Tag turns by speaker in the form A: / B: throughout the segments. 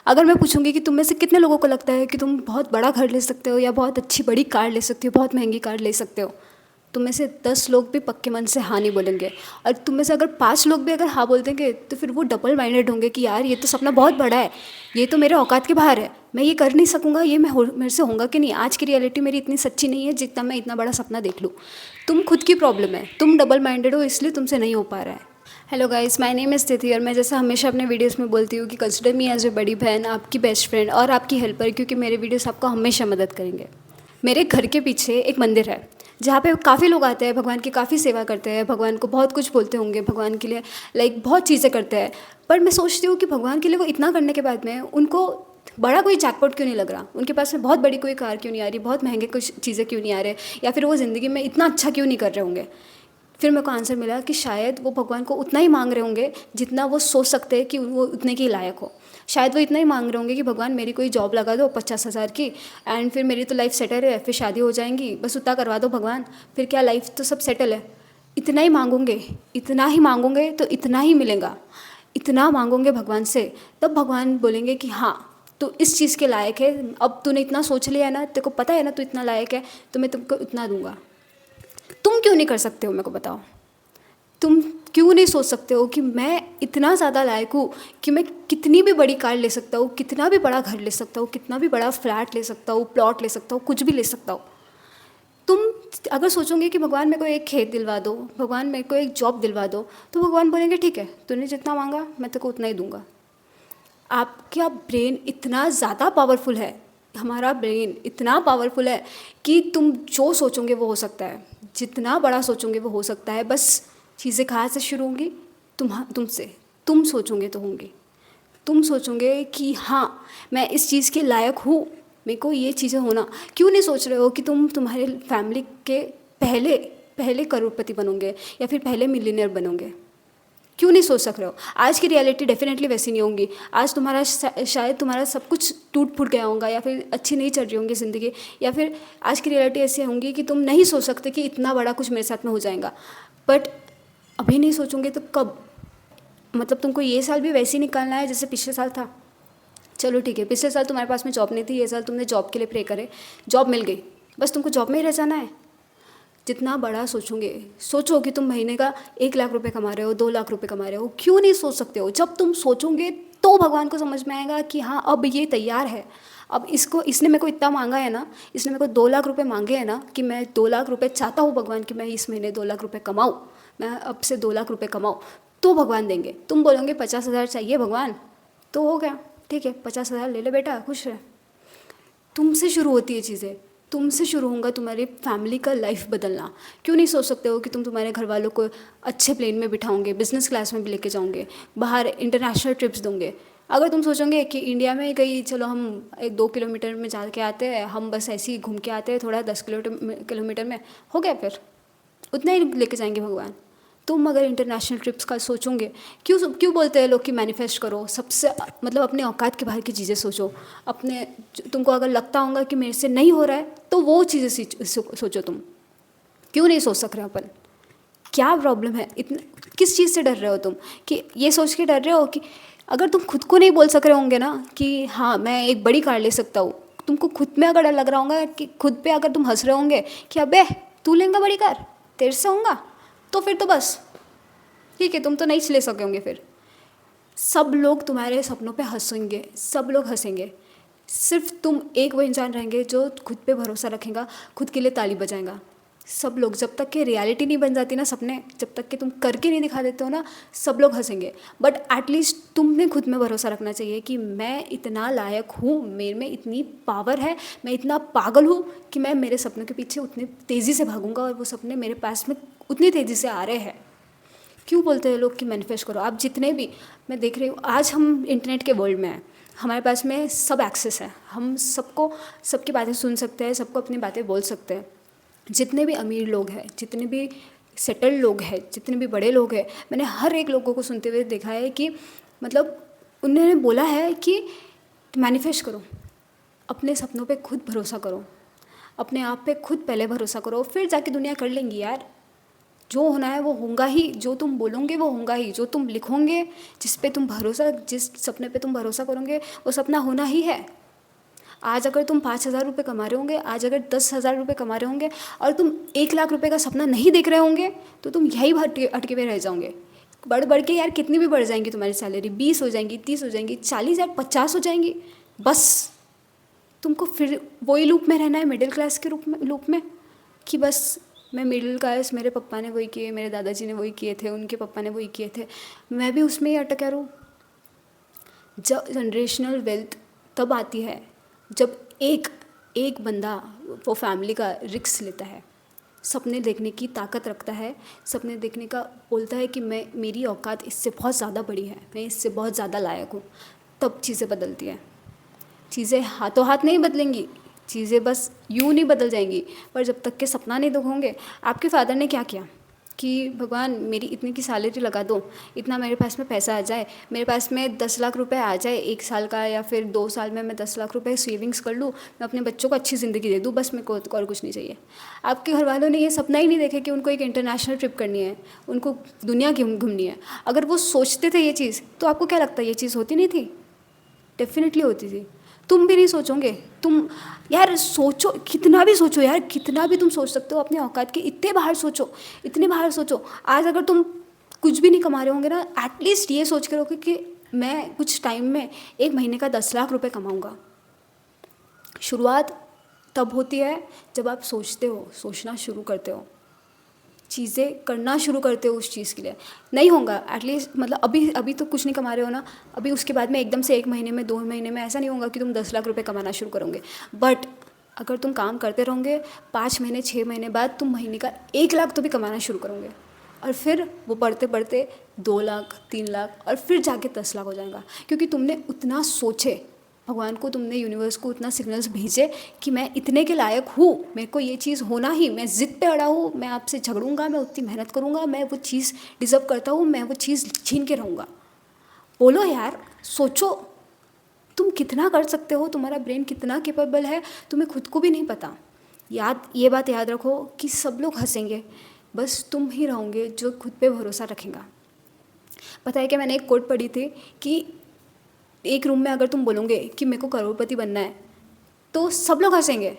A: अगर मैं पूछूंगी कि तुम में से कितने लोगों को लगता है कि तुम बहुत बड़ा घर ले सकते हो या बहुत अच्छी बड़ी कार ले सकते हो, बहुत महंगी कार ले सकते हो, तुम में से 10 लोग भी पक्के मन से हाँ नहीं बोलेंगे। और तुम में से अगर 5 लोग भी अगर हाँ बोल देंगे तो फिर वो डबल माइंडेड होंगे कि यार ये तो सपना बहुत बड़ा है, ये तो मेरे औकात के बाहर है, मैं ये कर नहीं सकूँगा, ये मेरे से होगा कि नहीं, आज की रियलिटी मेरी इतनी सच्ची नहीं है जितना मैं इतना बड़ा सपना देख लूँ। तुम खुद की प्रॉब्लम है, तुम डबल माइंडेड हो, इसलिए तुमसे नहीं हो पा रहा है। Hello guys, my name is तिथि और मैं जैसा हमेशा अपने वीडियोस में बोलती हूँ कि कंसिडर मी एज ए बड़ी बहन, आपकी बेस्ट फ्रेंड और आपकी हेल्पर, क्योंकि मेरे वीडियोस आपको हमेशा मदद करेंगे। मेरे घर के पीछे एक मंदिर है जहाँ पे काफ़ी लोग आते हैं, भगवान की काफ़ी सेवा करते हैं, भगवान को बहुत कुछ बोलते होंगे, भगवान के लिए बहुत चीज़ें करते हैं। पर मैं सोचती हूँ कि भगवान के लिए वो इतना करने के बाद में उनको बड़ा कोई जैकपॉट क्यों नहीं लग रहा, उनके पास में बहुत बड़ी कोई कार क्यों नहीं आ रही, बहुत महंगे कुछ चीज़ें क्यों नहीं आ रहे, या फिर वो ज़िंदगी में इतना अच्छा क्यों नहीं कर रहे होंगे। फिर मेरे को आंसर मिला कि शायद वो भगवान को उतना ही मांग रहे होंगे जितना वो सोच सकते हैं कि वो उतने के लायक हो। शायद वो इतना ही मांग रहे होंगे कि भगवान मेरी कोई जॉब लगा दो 50,000 की, एंड फिर मेरी तो लाइफ सेटल है, फिर शादी हो जाएंगी, बस उतना करवा दो भगवान, फिर क्या लाइफ तो सब सेटल है। इतना ही मांगोगे, इतना ही मांगोगे तो इतना ही मिलेगा। इतना मांगोगे भगवान से तब भगवान बोलेंगे कि हाँ तू इस चीज़ के लायक है, अब तूने इतना सोच लिया है ना, तेरे को पता है ना तू इतना लायक है, तो मैं तुमको इतना दूंगा। तुम क्यों नहीं कर सकते हो, मेरे को बताओ। तुम क्यों नहीं सोच सकते हो कि मैं इतना ज़्यादा लायक हूँ कि मैं कितनी भी बड़ी कार ले सकता हूँ, कितना भी बड़ा घर ले सकता हूँ, कितना भी बड़ा फ्लैट ले सकता हूँ, प्लॉट ले सकता हूँ, कुछ भी ले सकता हूँ। तुम अगर सोचोगे कि भगवान मेरे को एक खेत दिलवा दो, भगवान मेरे को एक जॉब दिलवा दो, तो भगवान बोलेंगे ठीक है, तूने जितना मांगा मैं तेरे को उतना ही दूंगा। आपका ब्रेन इतना ज़्यादा पावरफुल है, हमारा ब्रेन इतना पावरफुल है कि तुम जो सोचोगे वो हो सकता है, जितना बड़ा सोचोगे वो हो सकता है। बस चीज़ें कहाँ से शुरू होंगी, तुमसे। तुम सोचोगे तो होंगी। तुम सोचोगे कि हाँ मैं इस चीज़ के लायक हूँ, मेरे को ये चीज़ें होना। क्यों नहीं सोच रहे हो कि तुम तुम्हारे फैमिली के पहले पहले करोड़पति बनोगे या फिर पहले मिलियनियर बनोगे? क्यों नहीं सोच सक रहे हो? आज की रियलिटी डेफिनेटली वैसी नहीं होंगी। आज तुम्हारा शायद तुम्हारा सब कुछ टूट फूट गया होगा, या फिर अच्छी नहीं चल रही होंगी ज़िंदगी, या फिर आज की रियलिटी ऐसी होंगी कि तुम नहीं सोच सकते कि इतना बड़ा कुछ मेरे साथ में हो जाएगा। बट अभी नहीं सोचोगे तो कब? मतलब तुमको ये साल भी वैसे ही निकालना है जैसे पिछले साल था? चलो ठीक है, पिछले साल तुम्हारे पास में जॉब नहीं थी, ये साल तुमने जॉब के लिए प्रे करे, जॉब मिल गई, बस तुमको जॉब में ही रह जाना है। जितना बड़ा सोचोगे, सोचो कि तुम महीने का 1 लाख रुपए कमा रहे हो, 2 लाख रुपए कमा रहे हो, क्यों नहीं सोच सकते हो? जब तुम सोचोगे तो भगवान को समझ में आएगा कि हाँ अब ये तैयार है, अब इसने मेरे को इतना मांगा है ना, इसने मेरे को 2 लाख रुपए मांगे हैं ना, कि मैं 2 लाख रुपए चाहता हूँ भगवान कि मैं इस महीने 2 लाख रुपए कमाऊँ, मैं अब से 2 लाख रुपए कमाऊँ, तो भगवान देंगे। तुम बोलोगे 50,000 चाहिए भगवान, तो हो गया, ठीक है 50,000 ले ले बेटा, खुश रहे। तुमसे शुरू होती है चीज़ें, तुमसे शुरू होगा तुम्हारी फैमिली का लाइफ बदलना। क्यों नहीं सोच सकते हो कि तुम तुम्हारे घर वालों को अच्छे प्लेन में बिठाओगे, बिजनेस क्लास में भी लेके जाओगे, बाहर इंटरनेशनल ट्रिप्स दोगे? अगर तुम सोचोगे कि इंडिया में गई, चलो हम 1-2 किलोमीटर में जा के आते हैं, हम बस ऐसे ही घूम के आते हैं थोड़ा 10 किलोमीटर में, हो गया, फिर उतना ही लेके जाएंगे भगवान। तुम अगर इंटरनेशनल ट्रिप्स का सोचोगे, क्यों क्यों बोलते हैं लोग कि मैनिफेस्ट करो, सबसे मतलब अपने औकात के बाहर की चीज़ें सोचो। अपने तुमको अगर लगता होगा कि मेरे से नहीं हो रहा है तो वो चीज़ें सोचो। तुम क्यों नहीं सोच सक रहे हो? अपन क्या प्रॉब्लम है? इतना किस चीज़ से डर रहे हो तुम? कि ये सोच के डर रहे हो कि अगर तुम खुद को नहीं बोल सक रहे होंगे ना कि हाँ मैं एक बड़ी कार ले सकता हूँ, तुमको खुद में अगर डर लग रहा होगा कि खुद पे अगर तुम हंस रहे होंगे कि अबे तू लेंगा बड़ी कार, तेरे से होगा, तो फिर तो बस ठीक है, तुम तो नहीं ले सकोगे। फिर सब लोग तुम्हारे सपनों पे हंसेंगे, सब लोग हंसेंगे, सिर्फ तुम एक वो इंसान रहेंगे जो खुद पे भरोसा रखेगा, खुद के लिए ताली बजाएगा। सब लोग, जब तक कि रियलिटी नहीं बन जाती ना सपने, जब तक कि तुम करके नहीं दिखा देते हो ना, सब लोग हंसेंगे। बट एटलीस्ट तुम्हें खुद में भरोसा रखना चाहिए कि मैं इतना लायक हूँ, मेरे में इतनी पावर है, मैं इतना पागल हूँ कि मैं मेरे सपनों के पीछे उतनी तेज़ी से भागूंगा और वो सपने मेरे पास में उतनी तेज़ी से आ रहे हैं। क्यों बोलते हैं लोग कि मैनिफेस्ट करो? आप जितने भी, मैं देख रही हूँ आज हम इंटरनेट के वर्ल्ड में हैं, हमारे पास में सब एक्सेस है, हम सबको सबकी बातें सुन सकते हैं, सबको अपनी बातें बोल सकते हैं। जितने भी अमीर लोग हैं, जितने भी सेटल्ड लोग हैं, जितने भी बड़े लोग हैं, मैंने हर एक लोगों को सुनते हुए देखा है कि मतलब उन्होंने बोला है कि मैनिफेस्ट करो, अपने सपनों पे खुद भरोसा करो, अपने आप पे खुद पहले भरोसा करो, फिर जाके दुनिया कर लेंगी यार। जो होना है वो होगा ही, जो तुम बोलोगे वो होगा ही, जो तुम लिखोगे, जिस सपने पे तुम भरोसा करोगे वो सपना होना ही है। आज अगर तुम 5,000 रुपये कमा रहे होंगे, आज अगर 10,000 रुपये कमा रहे होंगे और तुम 1 लाख रुपये का सपना नहीं देख रहे होंगे, तो तुम यही अटके हुए रह जाओगे। बढ़ बढ़ के यार कितनी भी बढ़ जाएंगी तुम्हारी सैलरी, 20 हो जाएंगी, 30 हो जाएंगी, 40 या 50 हो जाएंगी, बस तुमको फिर वही लूप में रहना है, मिडिल क्लास के लूप में कि बस मैं मिडिल क्लास, मेरे पापा ने वही किए, मेरे दादाजी ने वही किए थे, उनके पापा ने वही किए थे, मैं भी उसमें ही अटका रहूँ। जब जनरेशनल वेल्थ तब आती है जब एक एक बंदा वो फैमिली का रिस्क लेता है, सपने देखने की ताकत रखता है, सपने देखने का बोलता है कि मेरी औकात इससे बहुत ज़्यादा बड़ी है, मैं इससे बहुत ज़्यादा लायक हूँ। तब चीज़ें बदलती हैं। चीज़ें हाथों हाथ नहीं बदलेंगी, चीज़ें बस यूँ नहीं बदल जाएंगी, पर जब तक के सपना नहीं देखोगे। आपके फादर ने क्या किया कि भगवान मेरी इतनी की सैलरी लगा दो, इतना मेरे पास में पैसा आ जाए, मेरे पास में 10 लाख रुपए आ जाए 1 साल का, या फिर 2 साल में मैं 10 लाख रुपए सेविंग्स कर लूँ, मैं अपने बच्चों को अच्छी ज़िंदगी दे दूँ, बस मेरे को और कुछ नहीं चाहिए। आपके घर वालों ने ये सपना ही नहीं देखा कि उनको एक इंटरनेशनल ट्रिप करनी है, उनको दुनिया घूमनी है। अगर वो सोचते थे ये चीज़, तो आपको क्या लगता है ये चीज़ होती नहीं थी? डेफिनेटली होती थी। तुम भी नहीं सोचोगे? तुम यार सोचो, कितना भी सोचो यार, कितना भी तुम सोच सकते हो अपने औकात के, इतने बाहर सोचो, इतने बाहर सोचो। आज अगर तुम कुछ भी नहीं कमा रहे होंगे ना, एटलीस्ट ये सोच के रखो कि मैं कुछ टाइम में 1 महीने का 10 लाख रुपए कमाऊँगा। शुरुआत तब होती है जब आप सोचते हो, सोचना शुरू करते हो, चीज़ें करना शुरू करते हो उस चीज़ के लिए। नहीं होगा एटलीस्ट, मतलब अभी तो कुछ नहीं कमा रहे हो ना, अभी उसके बाद में एकदम से 1 महीने में 2 महीने में ऐसा नहीं होगा कि तुम 10 लाख रुपए कमाना शुरू करोगे। बट अगर तुम काम करते रहोगे, 5 महीने 6 महीने बाद तुम महीने का 1 लाख तो भी कमाना शुरू करोगे, और फिर वो बढ़ते बढ़ते 2 लाख 3 लाख और फिर जाके 10 लाख हो जाएगा, क्योंकि तुमने उतना सोचे, भगवान को तुमने, यूनिवर्स को उतना सिग्नल्स भेजे कि मैं इतने के लायक हूँ, मेरे को ये चीज़ होना ही, मैं ज़िद पे अड़ा हूँ, मैं आपसे झगड़ूंगा, मैं उतनी मेहनत करूँगा, मैं वो चीज़ डिज़र्व करता हूँ, मैं वो चीज़ छीन के रहूँगा। बोलो यार, सोचो तुम कितना कर सकते हो, तुम्हारा ब्रेन कितना कैपेबल है, तुम्हें खुद को भी नहीं पता। ये बात याद रखो कि सब लोग हंसेंगे, बस तुम ही रहोगे जो खुद पे भरोसा रखेगा। पता है कि मैंने एक कोट पढ़ी थी कि एक रूम में अगर तुम बोलोगे कि मेरे को करोड़पति बनना है, तो सब लोग हंसेंगे,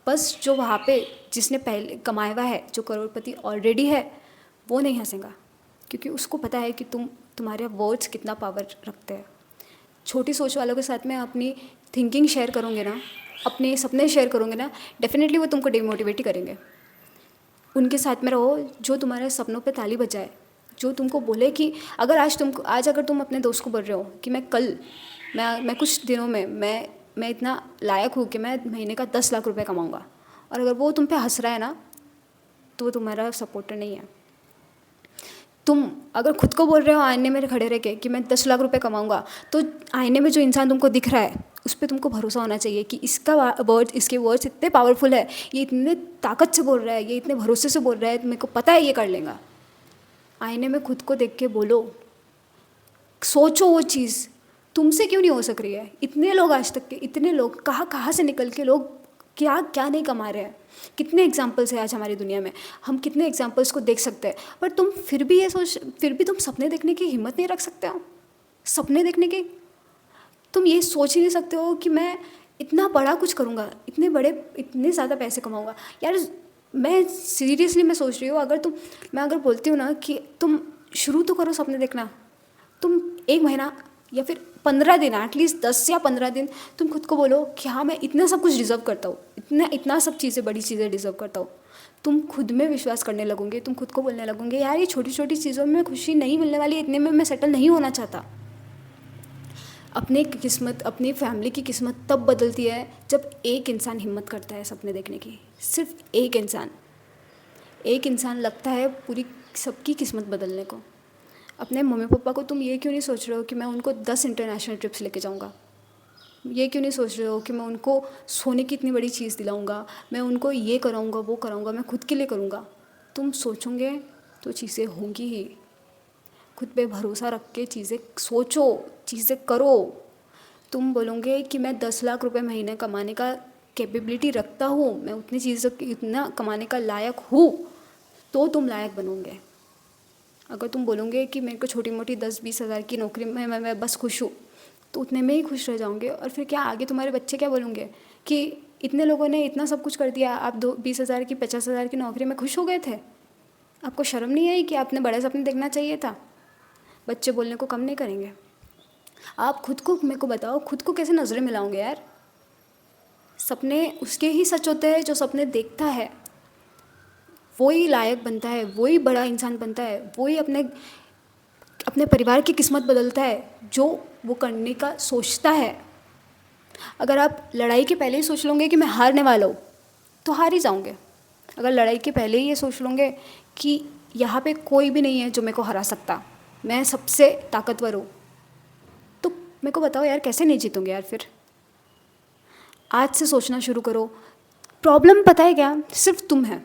A: बस जो वहाँ पे जिसने पहले कमाया हुआ है, जो करोड़पति ऑलरेडी है, वो नहीं हंसेगा, क्योंकि उसको पता है कि तुम्हारे वर्ड्स कितना पावर रखते हैं। छोटी सोच वालों के साथ में अपनी थिंकिंग शेयर करोगे ना, अपने सपने शेयर करोगे ना, डेफिनेटली वो तुमको डिमोटिवेट ही करेंगे। उनके साथ में रहो जो तुम्हारे सपनों पे ताली बजाए, जो तुमको बोले कि आज अगर तुम अपने दोस्त को बोल रहे हो कि मैं कुछ दिनों में मैं इतना लायक हूँ कि मैं महीने का 10 लाख रुपए कमाऊँगा, और अगर वो तुम पे हंस रहा है ना, तो वो तुम्हारा सपोर्टर नहीं है। तुम अगर खुद को बोल रहे हो आईने में खड़े रह के कि मैं 10 लाख रुपए कमाऊँगा, तो आईने में जो इंसान तुमको दिख रहा है उस पर तुमको भरोसा होना चाहिए कि इसके वर्ड्स इतने पावरफुल है, ये इतने ताकत से बोल रहा है, ये इतने भरोसे से बोल रहा है, मेरे को पता है ये कर लेगा। आईने में खुद को देख के बोलो, सोचो वो चीज़ तुमसे क्यों नहीं हो सक रही है। इतने लोग आज तक के, इतने लोग कहाँ से निकल के लोग क्या क्या नहीं कमा रहे हैं। कितने एग्जाम्पल्स हैं आज हमारी दुनिया में, हम कितने एग्जाम्पल्स को देख सकते हैं, पर तुम फिर भी तुम सपने देखने की हिम्मत नहीं रख सकते हो। सपने देखने की तुम ये सोच ही नहीं सकते हो कि मैं इतना बड़ा कुछ करूँगा, इतने ज़्यादा पैसे कमाऊँगा। यार मैं सीरियसली मैं सोच रही हूँ, मैं अगर बोलती हूँ ना कि तुम शुरू तो करो सपने देखना, तुम 1 महीना या फिर 15 दिन, एटलीस्ट 10 या 15 दिन तुम खुद को बोलो कि हाँ मैं इतना सब कुछ डिज़र्व करता हूँ, इतना सब चीज़ें, बड़ी चीज़ें डिज़र्व करता हूँ। तुम खुद में विश्वास करने लगोगे, तुम खुद को बोलने लगोगे यार ये छोटी छोटी चीज़ों में खुशी नहीं मिलने वाली, इतने में मैं सेटल नहीं होना चाहता। अपनी फैमिली की किस्मत तब बदलती है जब एक इंसान हिम्मत करता है सपने देखने की। सिर्फ एक इंसान लगता है पूरी सबकी किस्मत बदलने को। अपने मम्मी पापा को तुम ये क्यों नहीं सोच रहे हो कि मैं उनको 10 इंटरनेशनल ट्रिप्स लेके जाऊंगा? ये क्यों नहीं सोच रहे हो कि मैं उनको सोने की इतनी बड़ी चीज़ दिलाऊंगा, मैं उनको ये कराऊंगा, वो कराऊंगा, मैं खुद के लिए करूंगा? तुम सोचोगे तो चीज़ें होंगी ही। खुद पे भरोसा रख के चीज़ें सोचो, चीज़ें करो। तुम बोलोगे कि मैं 10 लाख रुपए महीने कमाने का कैपेबिलिटी रखता हूँ, मैं उतनी चीज़ों इतना कमाने का लायक हूँ, तो तुम लायक बनोगे। अगर तुम बोलोगे कि मेरे को छोटी मोटी 10-20 हज़ार की नौकरी में मैं बस खुश हूँ, तो उतने में ही खुश रह जाओगे। और फिर क्या आगे तुम्हारे बच्चे क्या बोलेंगे कि इतने लोगों ने इतना सब कुछ कर दिया, आप 20,000 की 50,000 की नौकरी में खुश हो गए थे? आपको शर्म नहीं आई कि आपने बड़े सपने देखना चाहिए था? बच्चे बोलने को कम नहीं करेंगे। आप खुद को, मेरे को बताओ, खुद को कैसे नज़रें मिलाओगे यार? सपने उसके ही सच होते हैं जो सपने देखता है, वही लायक बनता है, वही बड़ा इंसान बनता है, वही अपने अपने परिवार की किस्मत बदलता है जो वो करने का सोचता है। अगर आप लड़ाई के पहले ही सोच लोगे कि मैं हारने वाला हूँ, तो हार ही जाओगे। अगर लड़ाई के पहले ही ये सोच लोगे कि यहाँ पे कोई भी नहीं है जो मेरे को हरा सकता, मैं सबसे ताकतवर हूँ, तो मेरे को बताओ यार कैसे नहीं जीतोगे यार फिर? आज से सोचना शुरू करो। प्रॉब्लम पता है क्या? सिर्फ तुम है।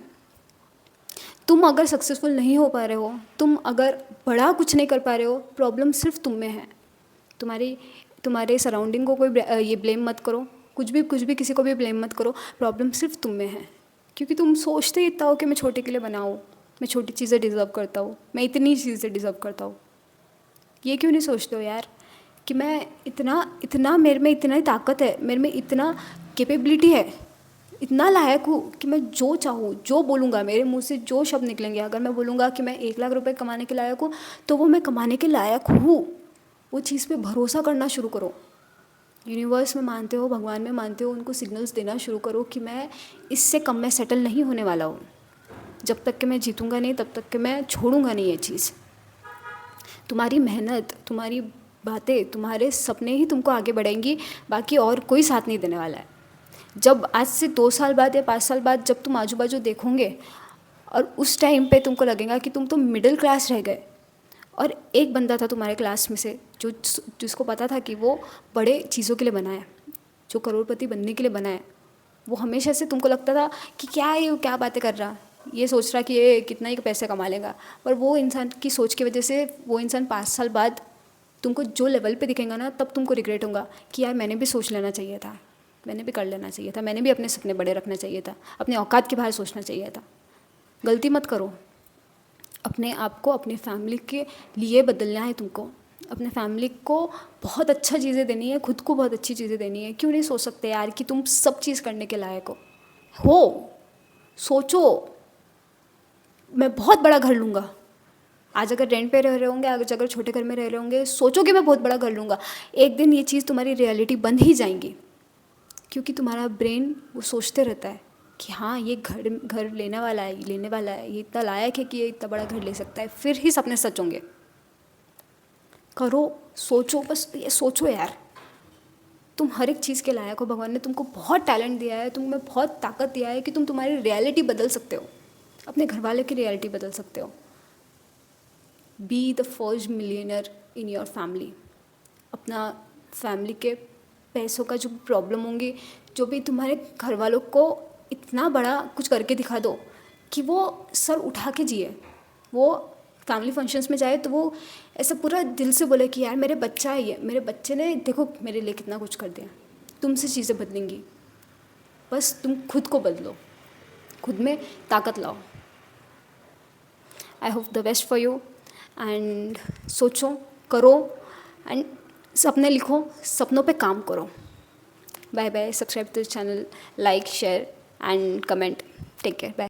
A: तुम अगर सक्सेसफुल नहीं हो पा रहे हो, तुम अगर बड़ा कुछ नहीं कर पा रहे हो, प्रॉब्लम सिर्फ तुम में है। तुम्हारे सराउंडिंग को कोई ये ब्लेम मत करो, कुछ भी किसी को भी ब्लेम मत करो। प्रॉब्लम सिर्फ तुम में है, क्योंकि तुम सोचते ही इतना हो कि मैं छोटे के लिए बना हूँ, मैं छोटी चीज़ें डिज़र्व करता हूँ, मैं इतनी चीज़ें डिज़र्व करता हूँ। ये क्यों नहीं सोचते हो यार कि मैं इतना मेरे में इतना ही ताकत है, मेरे में इतना कैपेबिलिटी है, इतना लायक हूँ कि मैं जो चाहूँ, जो बोलूँगा, मेरे मुंह से जो शब्द निकलेंगे, अगर मैं बोलूँगा कि मैं 1 लाख रुपए कमाने के लायक हूँ, तो वो मैं कमाने के लायक हूँ। वो चीज़ पे भरोसा करना शुरू करो। यूनिवर्स में मानते हो, भगवान में मानते हो, उनको सिग्नल्स देना शुरू करो कि मैं इससे कम में सेटल नहीं होने वाला हूँ। जब तक कि मैं जीतूँगा नहीं, तब तक कि मैं छोड़ूंगा नहीं ये चीज़। तुम्हारी मेहनत, तुम्हारी बातें, तुम्हारे सपने ही तुमको आगे बढ़ाएंगी, बाकी और कोई साथ नहीं देने वाला है। जब आज से 2 साल बाद या 5 साल बाद जब तुम आजू बाजू देखोगे, और उस टाइम पे तुमको लगेगा कि तुम तो मिडिल क्लास रह गए, और एक बंदा था तुम्हारे क्लास में से जिसको पता था कि वो बड़े चीज़ों के लिए बना है, जो करोड़पति बनने के लिए बना है। वो हमेशा से तुमको लगता था कि क्या ये क्या बातें कर रहा, ये सोच रहा कि ये कितना ही पैसे कमा लेगा। पर वो इंसान की सोच की वजह से वो इंसान 5 साल बाद तुमको जो लेवल पे दिखेगा ना, तब तुमको रिग्रेट होगा कि यार मैंने भी सोच लेना चाहिए था, मैंने भी कर लेना चाहिए था, मैंने भी अपने सपने बड़े रखना चाहिए था, अपने औकात के बाहर सोचना चाहिए था। गलती मत करो। अपने आप को अपनी फैमिली के लिए बदलना है तुमको। अपने फैमिली को बहुत अच्छा चीज़ें देनी है, खुद को बहुत अच्छी चीज़ें देनी है। क्यों नहीं सोच सकते यार कि तुम सब चीज़ करने के लायक हो? सोचो, मैं बहुत बड़ा घर लूँगा। आज अगर रेंट पे रह रहे होंगे, आज अगर छोटे घर में रह रहे होंगे, सोचो कि मैं बहुत बड़ा घर लूँगा। एक दिन ये चीज़ तुम्हारी रियलिटी बन ही जाएंगी, क्योंकि तुम्हारा ब्रेन वो सोचते रहता है कि हाँ ये घर लेने वाला है, ये इतना लायक है कि ये इतना बड़ा घर ले सकता है। फिर ही सपने सच होंगे। करो, सोचो, बस ये सोचो यार, तुम हर एक चीज़ के लायक हो। भगवान ने तुमको बहुत टैलेंट दिया है, तुम्हें बहुत ताकत दिया है कि तुम तुम्हारी रियलिटी बदल सकते हो, अपने घर वाले की रियलिटी बदल सकते हो। Be the first millionaire in your family. अपना फैमिली के पैसों का जो प्रॉब्लम होंगी, जो भी तुम्हारे घर वालों को इतना बड़ा कुछ करके दिखा दो कि वो सर उठा के जिए। वो फैमिली फंक्शंस में जाए तो वो ऐसा पूरा दिल से बोले कि यार मेरे बच्चा है, ये मेरे बच्चे ने देखो मेरे लिए कितना कुछ कर दिया। तुमसे चीज़ें बदलेंगी, बस तुम खुद को बदलो, खुद में ताकत लाओ। I hope the best for you. And सोचो, करो, एंड सपने लिखो, सपनों पे काम करो। Bye bye. Subscribe to the channel, like, share and comment. Take care, bye.